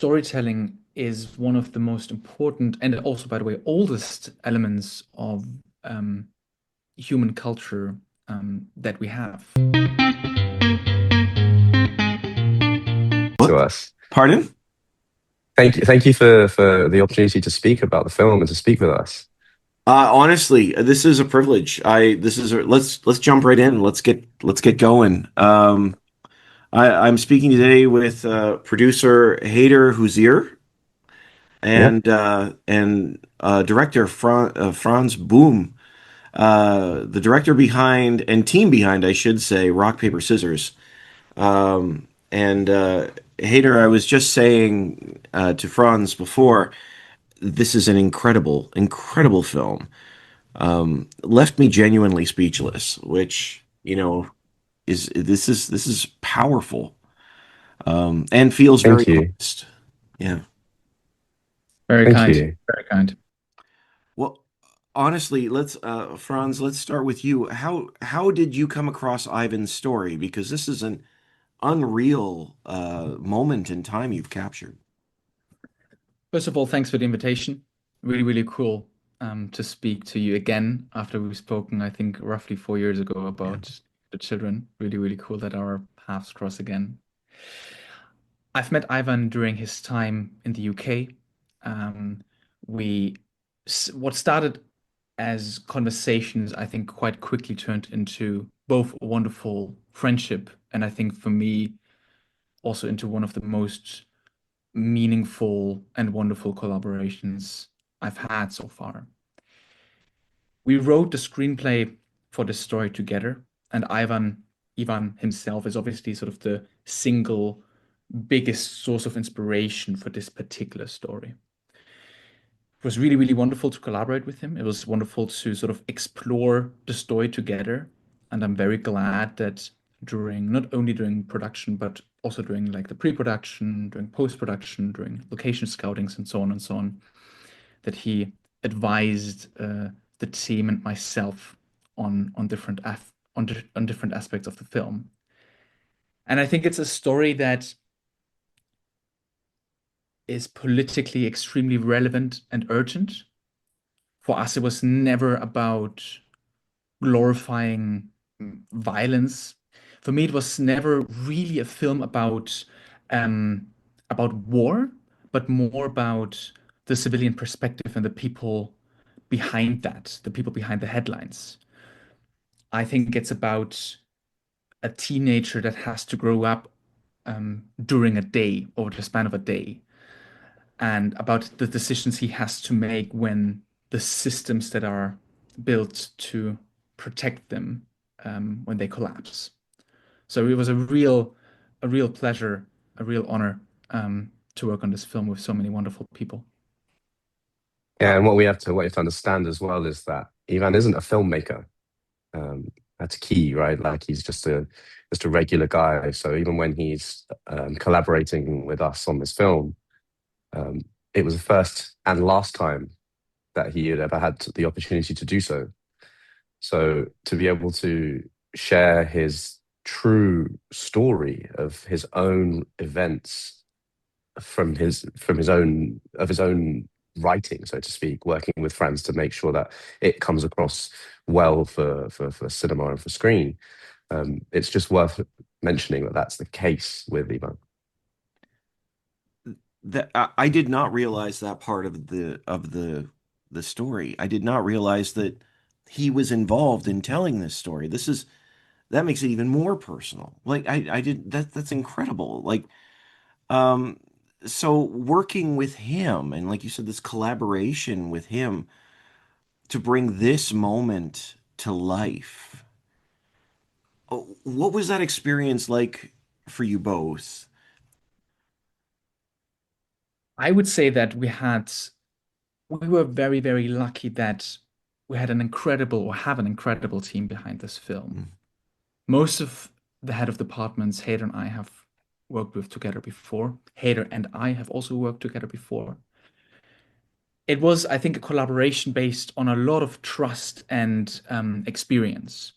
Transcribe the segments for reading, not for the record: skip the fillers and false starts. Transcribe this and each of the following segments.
storytelling is one of the most important and also, by the way, oldest elements of um, human culture that we have. To What? us. Pardon? Thank you for the opportunity to speak about the film and to speak with us. Honestly, this is a privilege. Let's jump right in. Let's get going. I'm speaking today with producer Hayder Hoozeer Yeah. and director Franz Boom, the director behind and team behind, I should say, Rock Paper Scissors. And Hayder, I was just saying to Franz before, this is an incredible film. Left me genuinely speechless, which, is powerful, and feels very Thank you. honest. Yeah. Very Thank kind, you. very kind. Well, honestly, Franz, let's start with you. How did you come across Ivan's story? Because this is an unreal moment in time you've captured. First of all, thanks for the invitation. Really, really cool to speak to you again after we've spoken, I think, roughly 4 years ago Yeah. about the children. Really, really cool that our paths cross again. I've met Ivan during his time in the UK. Um, we, what started as conversations, I think, quite quickly turned into both a wonderful friendship, and I think for me, also into one of the most meaningful and wonderful collaborations I've had so far. We wrote the screenplay for this story together, and Ivan himself is obviously sort of the single biggest source of inspiration for this particular story. It was really, really wonderful to collaborate with him. It was wonderful to sort of explore the story together. And I'm very glad that during not only during production, but also during like the pre-production, during post-production, during location scoutings and so on, that he advised the team and myself on on different aspects of the film. And I think it's a story that is politically extremely relevant and urgent. For us, it was never about glorifying violence. For me, it was never really a film about war, but more about the civilian perspective and the people behind that, the people behind the headlines. I think it's about a teenager that has to grow up during a day, over the span of a day, and about the decisions he has to make when the systems that are built to protect them when they collapse. So it was a real pleasure, a real honor to work on this film with so many wonderful people. Yeah, and what you have to understand as well is that Ivan isn't a filmmaker. Um, that's key, right? Like he's just a regular guy. So even when he's collaborating with us on this film, um, it was the first and last time that he had ever had the opportunity to do so. So to be able to share his true story of his own events from his own writing, so to speak, working with friends to make sure that it comes across well for cinema and for screen. It's just worth mentioning that that's the case with Ivan. That I did not realize that part of the story. I did not realize that he was involved in telling this story. That makes it even more personal. Like I did that's incredible. Like um so working with him and like you said, this collaboration with him to bring this moment to life. What was that experience like for you both? I would say that we were very, very lucky that we had an incredible or have an incredible team behind this film. Mm. Most of the head of departments, Hader and I have worked with together before. Hader and I have also worked together before. It was, I think, a collaboration based on a lot of trust and experience.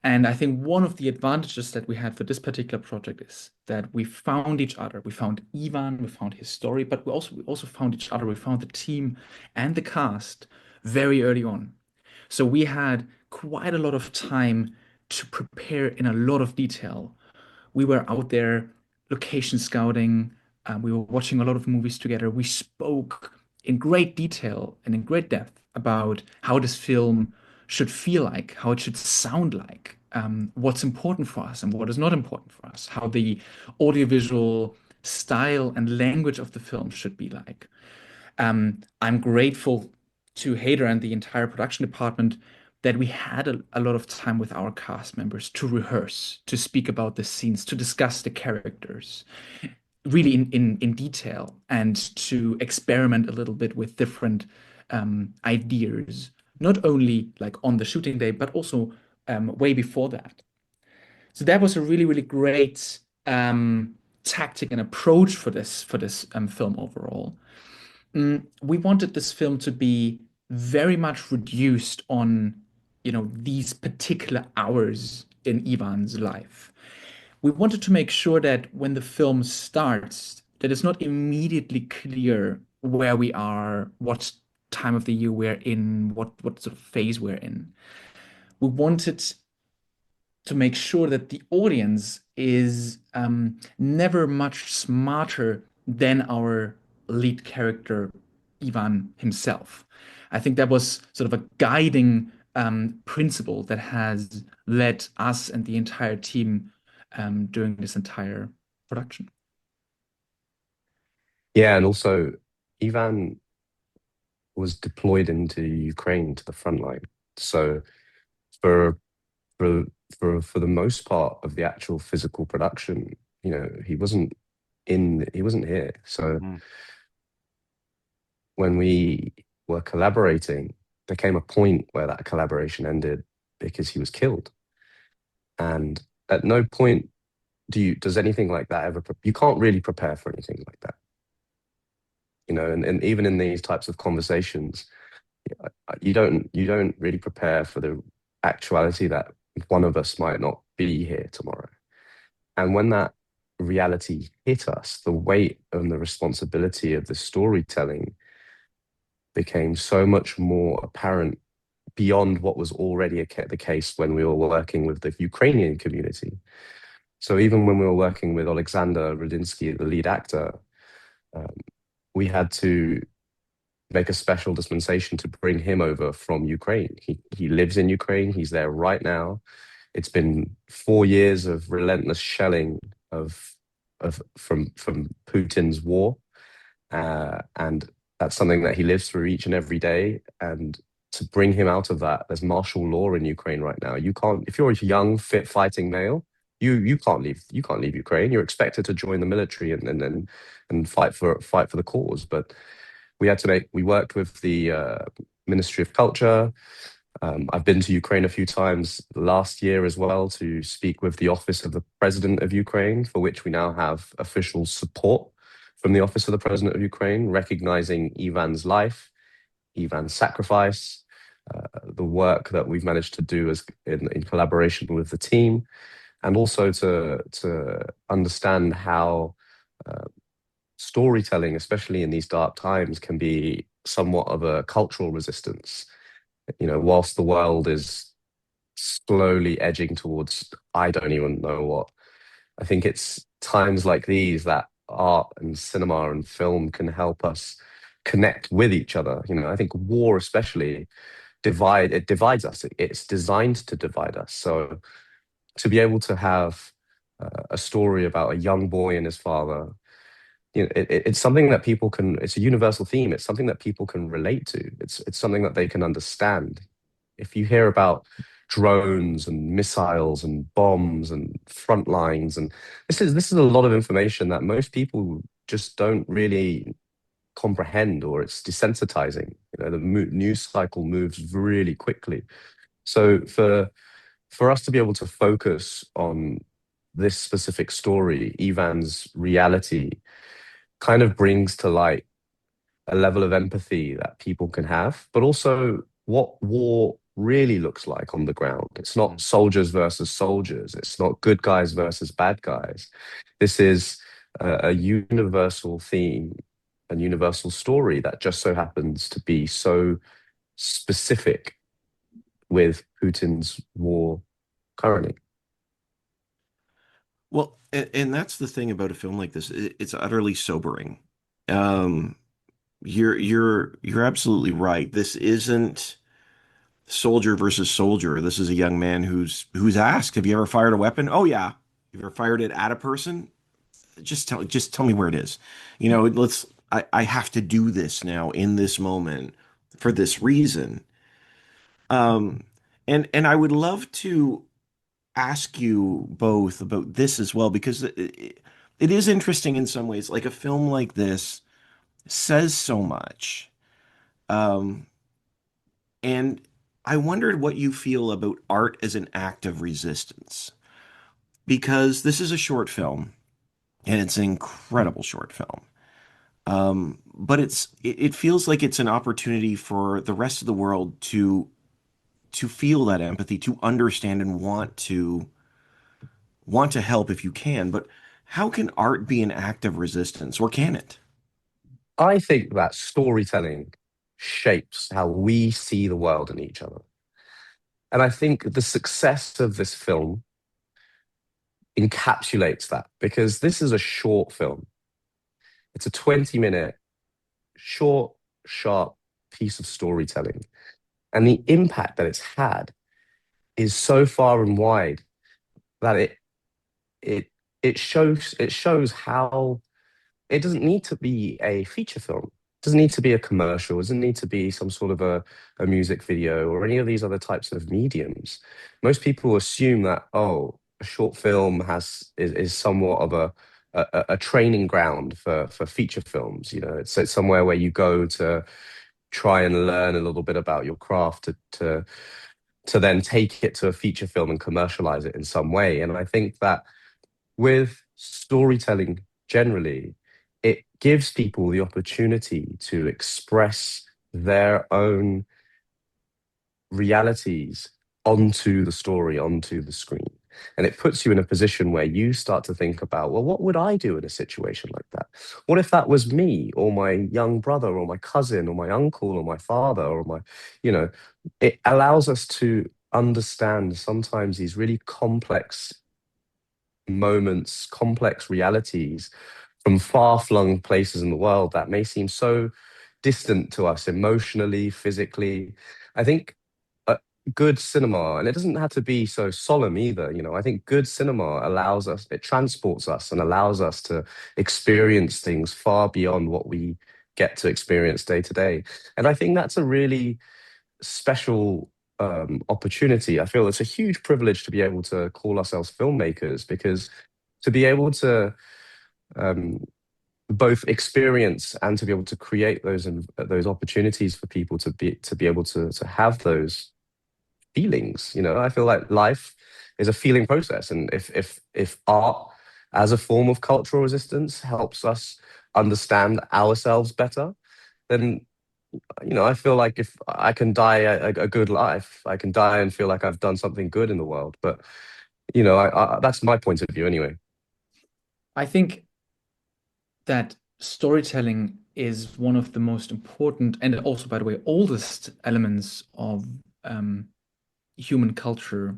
And I think one of the advantages that we had for this particular project is that we found each other. We found Ivan, we found his story, but we also found each other. We found the team and the cast very early on. So we had quite a lot of time to prepare in a lot of detail. We were out there location scouting. We were watching a lot of movies together. We spoke in great detail and in great depth about how this film should feel like, how it should sound like, what's important for us and what is not important for us, how the audiovisual style and language of the film should be like. I'm grateful to Hayder and the entire production department that we had a lot of time with our cast members to rehearse, to speak about the scenes, to discuss the characters, really in detail, and to experiment a little bit with different ideas, not only like on the shooting day, but also way before that. So that was a really, really great tactic and approach for this film overall. We wanted this film to be very much reduced on, these particular hours in Ivan's life. We wanted to make sure that when the film starts, that it's not immediately clear where we are, what time of the year we're in, what sort of phase we're in. We wanted to make sure that the audience is never much smarter than our lead character, Ivan himself. I think that was sort of a guiding principle that has led us and the entire team during this entire production. Yeah, and also Ivan was deployed into Ukraine to the front line. So for for for the most part of the actual physical production, he wasn't here. So Mhm. when we were collaborating, there came a point where that collaboration ended because he was killed. And at no point does anything like that ever, you can't really prepare for anything like that. And even in these types of conversations, you don't really prepare for the actuality that one of us might not be here tomorrow. And when that reality hit us, the weight and the responsibility of the storytelling became so much more apparent beyond what was already the case when we were working with the Ukrainian community. So even when we were working with Alexander Rudinsky, the lead actor, um, we had to make a special dispensation to bring him over from Ukraine. He lives in Ukraine. He's there right now. It's been 4 years of relentless shelling from Putin's war, and that's something that he lives through each and every day. And to bring him out of that, there's martial law in Ukraine right now. You can't, if you're a young, fit, fighting male, you can't leave. You can't leave Ukraine. You're expected to join the military and fight for the cause. But we worked with the Ministry of Culture. I've been to Ukraine a few times last year as well to speak with the Office of the President of Ukraine, for which we now have official support from the Office of the President of Ukraine, recognizing Ivan's life, Ivan's sacrifice, the work that we've managed to do in collaboration with the team, and also to understand how storytelling, especially in these dark times, can be somewhat of a cultural resistance. Whilst the world is slowly edging towards, I don't even know what, I think it's times like these that art and cinema and film can help us connect with each other. I think war especially divides us. It's designed to divide us. So to be able to have a story about a young boy and his father, it's something that people can, it's a universal theme. It's something that people can relate to. It's something that they can understand. If you hear about drones and missiles and bombs and front lines, and this is a lot of information that most people just don't really comprehend, or it's desensitizing. The news cycle moves really quickly. So for us to be able to focus on this specific story, Ivan's reality, kind of brings to light a level of empathy that people can have, but also what war really looks like on the ground. It's not soldiers versus soldiers. It's not good guys versus bad guys. This is a universal theme, a universal story that just so happens to be so specific with Putin's war currently. Well, and that's the thing about a film like this. It's utterly sobering. Um, you're absolutely right. This isn't soldier versus soldier. This is a young man who's asked, "Have you ever fired a weapon?" "Oh yeah." "Have you ever fired it at a person?" Just tell me where it is. Let's I have to do this now in this moment for this reason. Um, and I would love to ask you both about this as well because it is interesting in some ways. Like a film like this says so much. Um, and I wondered what you feel about art as an act of resistance because this is a short film and it's an incredible short film. But it feels like it's an opportunity for the rest of the world to feel that empathy, to understand and want to help if you can. But how can art be an act of resistance, or can it? I think that storytelling shapes how we see the world and each other. And I think the success of this film encapsulates that because this is a short film. It's a 20-minute, short, sharp piece of storytelling. And the impact that it's had is so far and wide that it it shows how it doesn't need to be a feature film. It doesn't need to be a commercial. It doesn't need to be some sort of a music video or any of these other types of mediums. Most people assume that, oh, a short film is somewhat of a training ground for feature films. It's somewhere where you go to try and learn a little bit about your craft to then take it to a feature film and commercialize it in some way. And I think that with storytelling generally, it gives people the opportunity to express their own realities onto the story, onto the screen. And it puts you in a position where you start to think about, well, what would I do in a situation like that? What if that was me or my young brother or my cousin or my uncle or my father or you know, it allows us to understand sometimes these really complex moments, complex realities from far-flung places in the world that may seem so distant to us emotionally, physically. I think good cinema, and it doesn't have to be so solemn either. I think good cinema allows us, it transports us and allows us to experience things far beyond what we get to experience day to day. And I think that's a really special opportunity. I feel it's a huge privilege to be able to call ourselves filmmakers because to be able to um, both experience and to be able to create those opportunities for people to be able to have those feelings. I feel like life is a feeling process, and if art as a form of cultural resistance helps us understand ourselves better, then I feel like if I can die a good life, I can die and feel like I've done something good in the world. But that's my point of view anyway. I think that storytelling is one of the most important and also, by the way, oldest elements of human culture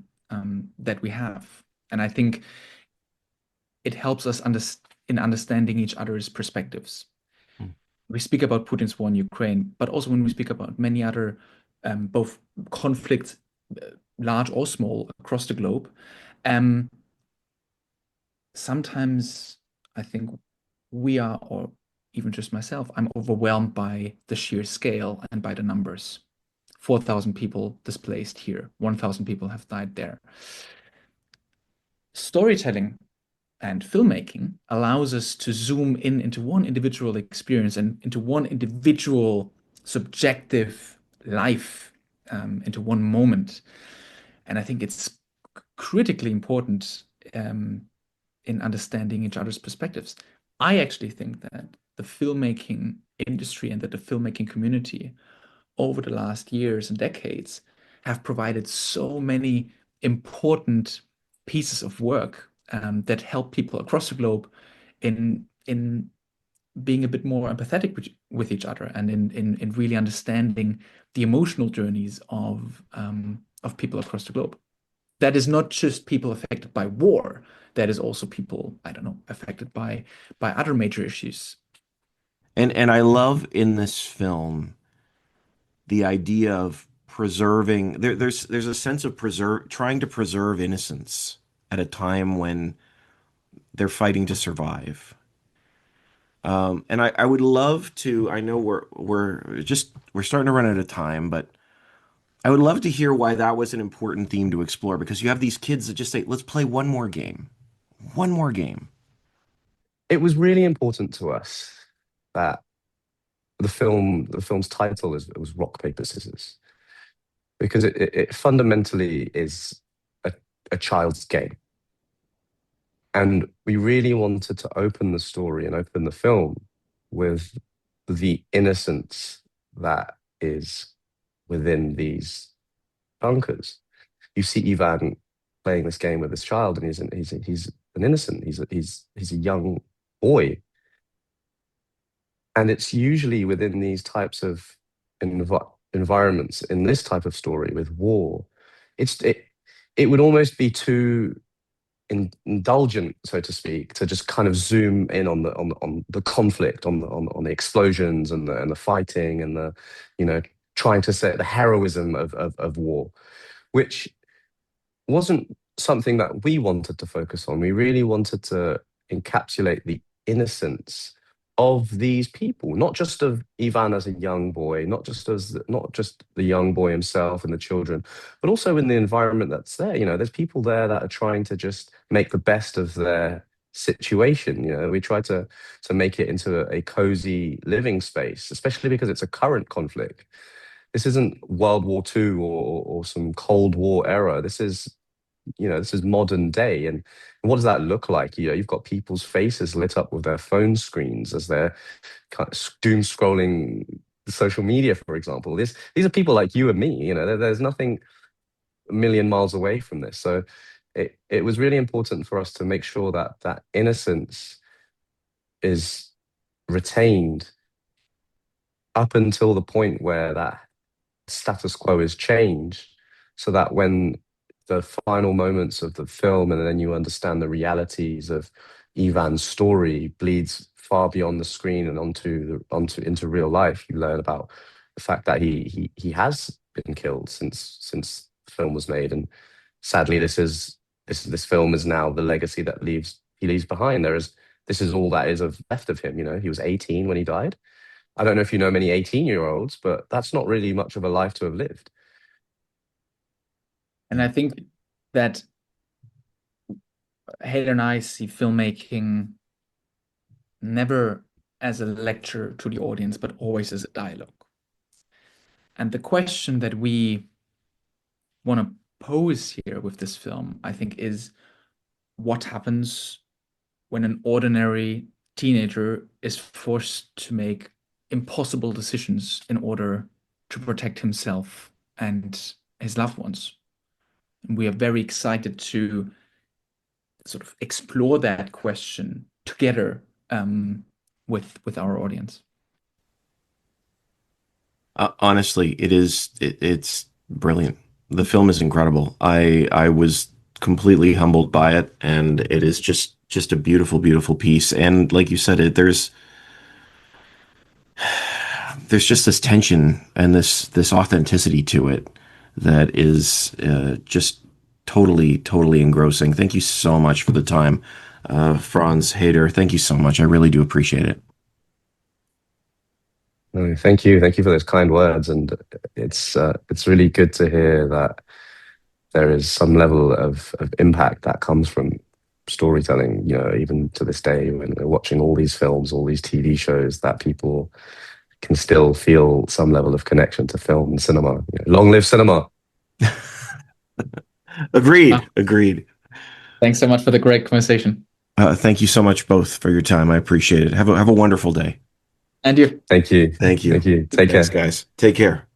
that we have. And I think it helps us in understanding each other's perspectives. Mm. We speak about Putin's war in Ukraine, but also when we speak about many other both conflicts, large or small, across the globe, um, sometimes I think we are, or even just myself, I'm overwhelmed by the sheer scale and by the numbers. 4,000 people displaced here, 1,000 people have died there. Storytelling and filmmaking allows us to zoom in into one individual experience and into one individual subjective life, into one moment. And I think it's critically important in understanding each other's perspectives. I actually think that the filmmaking industry and that the filmmaking community over the last years and decades have provided so many important pieces of work that help people across the globe in being a bit more empathetic with each other, and in really understanding the emotional journeys of people across the globe. That is not just people affected by war. That is also people, I don't know, affected by other major issues. And I love in this film the idea of preserving. There's a sense of trying to preserve innocence at a time when they're fighting to survive. And I would love to. I know we're starting to run out of time, but I would love to hear why that was an important theme to explore, because you have these kids that just say, "Let's play one more game, one more game." It was really important to us that the film's title was Rock, Paper, Scissors, because it fundamentally is a child's game. And we really wanted to open the story and open the film with the innocence that is within these bunkers. You see Ivan playing this game with this child, and he's an innocent. He's a young boy, and it's usually within these types of environments, in this type of story with war, it would almost be too indulgent, so to speak, to just kind of zoom in on the conflict, on the explosions and the fighting and the, trying to say the heroism of war, which wasn't something that we wanted to focus on. We really wanted to encapsulate the innocence of these people, not just of Ivan as a young boy, not just the young boy himself and the children, but also in the environment that's there. There's people there that are trying to just make the best of their situation. We try to make it into a cozy living space, especially because it's a current conflict. This isn't World War II or some Cold War era. This is modern day. And what does that look like? You've got people's faces lit up with their phone screens as they're kind of doom scrolling social media, for example. These are people like you and me. There's nothing a million miles away from this. So it was really important for us to make sure that innocence is retained up until the point where that status quo is changed, so that when the final moments of the film, and then you understand the realities of Ivan's story, bleeds far beyond the screen and into real life. You learn about the fact that he has been killed since the film was made, and sadly, this film is now the legacy that he leaves behind. This is all that is left of him. He was 18 when he died. I don't know if you know many 18-year-olds, but that's not really much of a life to have lived. And I think that Hayder and I see filmmaking never as a lecture to the audience, but always as a dialogue. And the question that we want to pose here with this film, I think, is what happens when an ordinary teenager is forced to make impossible decisions in order to protect himself and his loved ones. And we are very excited to sort of explore that question together with our audience. Honestly, it's brilliant. The film is incredible. I was completely humbled by it, and it is just a beautiful, beautiful piece. And like you said, there's just this tension and this authenticity to it that is just totally, totally engrossing. Thank you so much for the time, Franz, Hayder. Thank you so much. I really do appreciate it. No, thank you for those kind words, and it's really good to hear that there is some level of impact that comes from storytelling. Even to this day, when we're watching all these films, all these TV shows, that people can still feel some level of connection to film and cinema. Long live cinema. Agreed. Thanks so much for the great conversation. Thank you so much both for your time. I appreciate it. Have a wonderful day. And you. Thank you. Thank you. Take care. Thanks, guys. Take care.